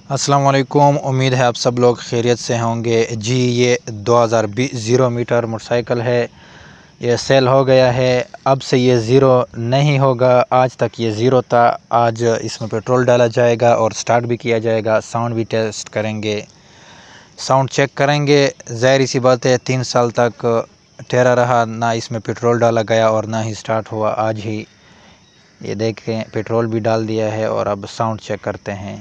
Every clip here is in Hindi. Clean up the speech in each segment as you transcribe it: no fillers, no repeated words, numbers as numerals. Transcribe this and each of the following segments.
अस्सलाम वालेकुम। उम्मीद है आप सब लोग खैरियत से होंगे जी। ये 2020 ज़ीरो मीटर मोटरसाइकिल है, ये सेल हो गया है। अब से ये ज़ीरो नहीं होगा। आज तक ये ज़ीरो था। आज इसमें पेट्रोल डाला जाएगा और स्टार्ट भी किया जाएगा। साउंड भी टेस्ट करेंगे, साउंड चेक करेंगे। ज़ाहिर सी बात है 3 साल तक ठहरा रहा, ना इसमें पेट्रोल डाला गया और ना ही स्टार्ट हुआ। आज ही ये देखें पेट्रोल भी डाल दिया है और अब साउंड चेक करते हैं।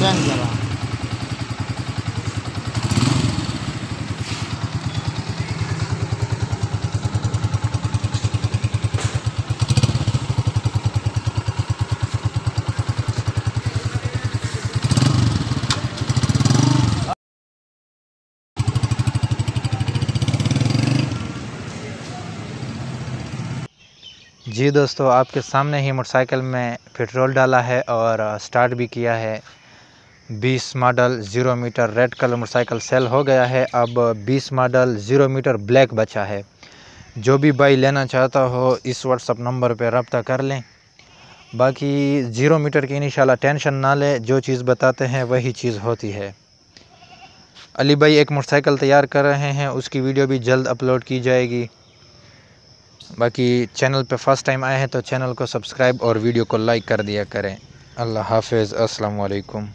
चेंज करा। जी दोस्तों, आपके सामने ही मोटरसाइकिल में पेट्रोल डाला है और स्टार्ट भी किया है। 20 model 0 metre red colour motorcycle sale हो गया है। अब 20 मॉडल 0 मीटर ब्लैक बचा है। जो भी भाई लेना चाहता हो इस व्हाट्सअप नंबर पर रब्ता कर लें। बाकी 0 मीटर की इंशाल्लाह टेंशन ना ले, जो चीज़ बताते हैं वही चीज़ होती है। अली भाई एक मोटरसाइकिल तैयार कर रहे हैं, उसकी वीडियो भी जल्द अपलोड की जाएगी। बाकी चैनल पे फर्स्ट टाइम आए हैं तो चैनल को सब्सक्राइब और वीडियो को लाइक कर दिया करें। अल्लाह हाफिज़, अस्सलाम वालेकुम।